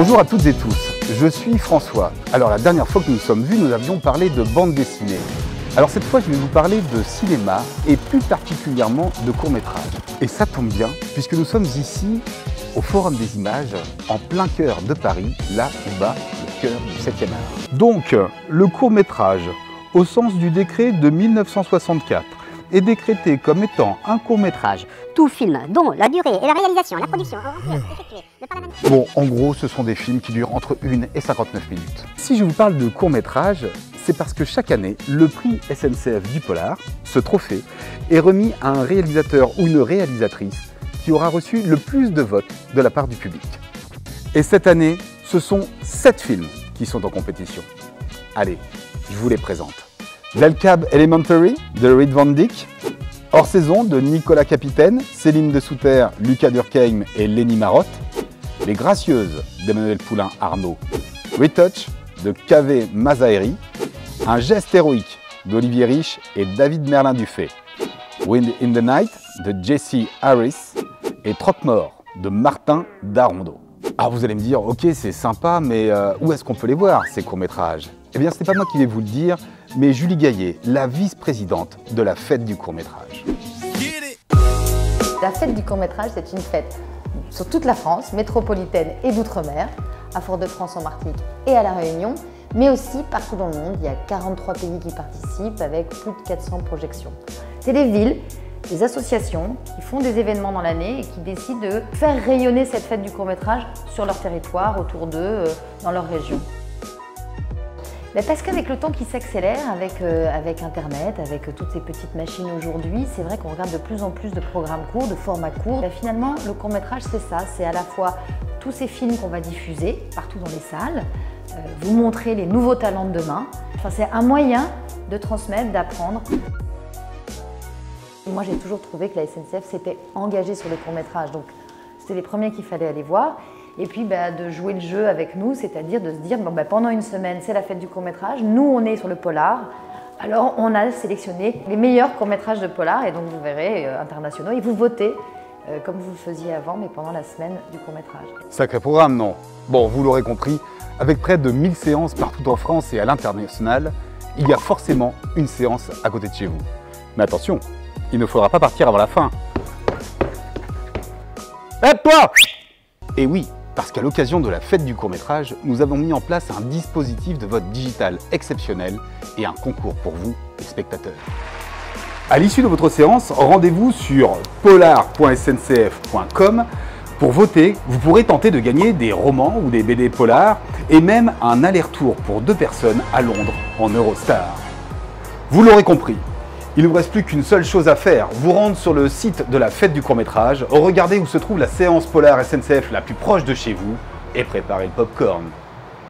Bonjour à toutes et tous, je suis François. Alors la dernière fois que nous nous sommes vus, nous avions parlé de bande dessinée. Alors cette fois, je vais vous parler de cinéma et plus particulièrement de court-métrage. Et ça tombe bien, puisque nous sommes ici au Forum des Images, en plein cœur de Paris, là où bat le cœur du 7e art. Donc, le court-métrage, au sens du décret de 1964, est décrété comme étant un court-métrage. Tout film dont la durée et la réalisation, la production auront pu être effectuées de par la... Bon, en gros, ce sont des films qui durent entre 1 et 59 minutes. Si je vous parle de court-métrage, c'est parce que chaque année, le prix SNCF du Polar, ce trophée, est remis à un réalisateur ou une réalisatrice qui aura reçu le plus de votes de la part du public. Et cette année, ce sont 7 films qui sont en compétition. Allez, je vous les présente. L'Alcab Elementary de Reed Van Dyck, Hors saison de Nicolas Capitaine, Céline de Souter, Lucas Durkheim et Lenny Marotte, Les Gracieuses d'Emmanuel Poulain Arnaud, Retouch de Kaveh Mazaheri, Un geste héroïque d'Olivier Rich et David Merlin Dufay, Wind in the Night de Jesse Harris et Trotte-mort de Martin Darondo. Ah, vous allez me dire, ok, c'est sympa, mais où est-ce qu'on peut les voir, ces courts-métrages? Eh bien, ce n'est pas moi qui vais vous le dire, mais Julie Gaillet, la vice-présidente de la Fête du court-métrage. La Fête du court-métrage, c'est une fête sur toute la France, métropolitaine et d'outre-mer, à Fort-de-France en Martinique et à La Réunion, mais aussi partout dans le monde. Il y a 43 pays qui participent avec plus de 400 projections. C'est des villes, des associations qui font des événements dans l'année et qui décident de faire rayonner cette fête du court-métrage sur leur territoire, autour d'eux, dans leur région. Mais parce qu'avec le temps qui s'accélère, avec Internet, avec toutes ces petites machines aujourd'hui, c'est vrai qu'on regarde de plus en plus de programmes courts, de formats courts. Et finalement, le court-métrage, c'est ça, c'est à la fois tous ces films qu'on va diffuser partout dans les salles, vous montrer les nouveaux talents de demain. Enfin, c'est un moyen de transmettre, d'apprendre. Moi, j'ai toujours trouvé que la SNCF s'était engagée sur le court-métrage, donc c'était les premiers qu'il fallait aller voir. Et puis de jouer le jeu avec nous, c'est-à-dire de se dire bon, pendant une semaine, c'est la fête du court-métrage, nous on est sur le polar, alors on a sélectionné les meilleurs courts-métrages de polar, et donc vous verrez, internationaux, et vous votez comme vous le faisiez avant, mais pendant la semaine du court-métrage. Sacré programme, non? Bon, vous l'aurez compris, avec près de 1000 séances partout en France et à l'international, il y a forcément une séance à côté de chez vous. Mais attention, il ne faudra pas partir avant la fin. Hé toi! Et oui, parce qu'à l'occasion de la fête du court-métrage, nous avons mis en place un dispositif de vote digital exceptionnel et un concours pour vous, les spectateurs. À l'issue de votre séance, rendez-vous sur polar.sncf.com. Pour voter, vous pourrez tenter de gagner des romans ou des BD polar et même un aller-retour pour 2 personnes à Londres en Eurostar. Vous l'aurez compris, il ne vous reste plus qu'une seule chose à faire, vous rendre sur le site de la fête du court-métrage, regardez où se trouve la séance polar SNCF la plus proche de chez vous et préparez le popcorn.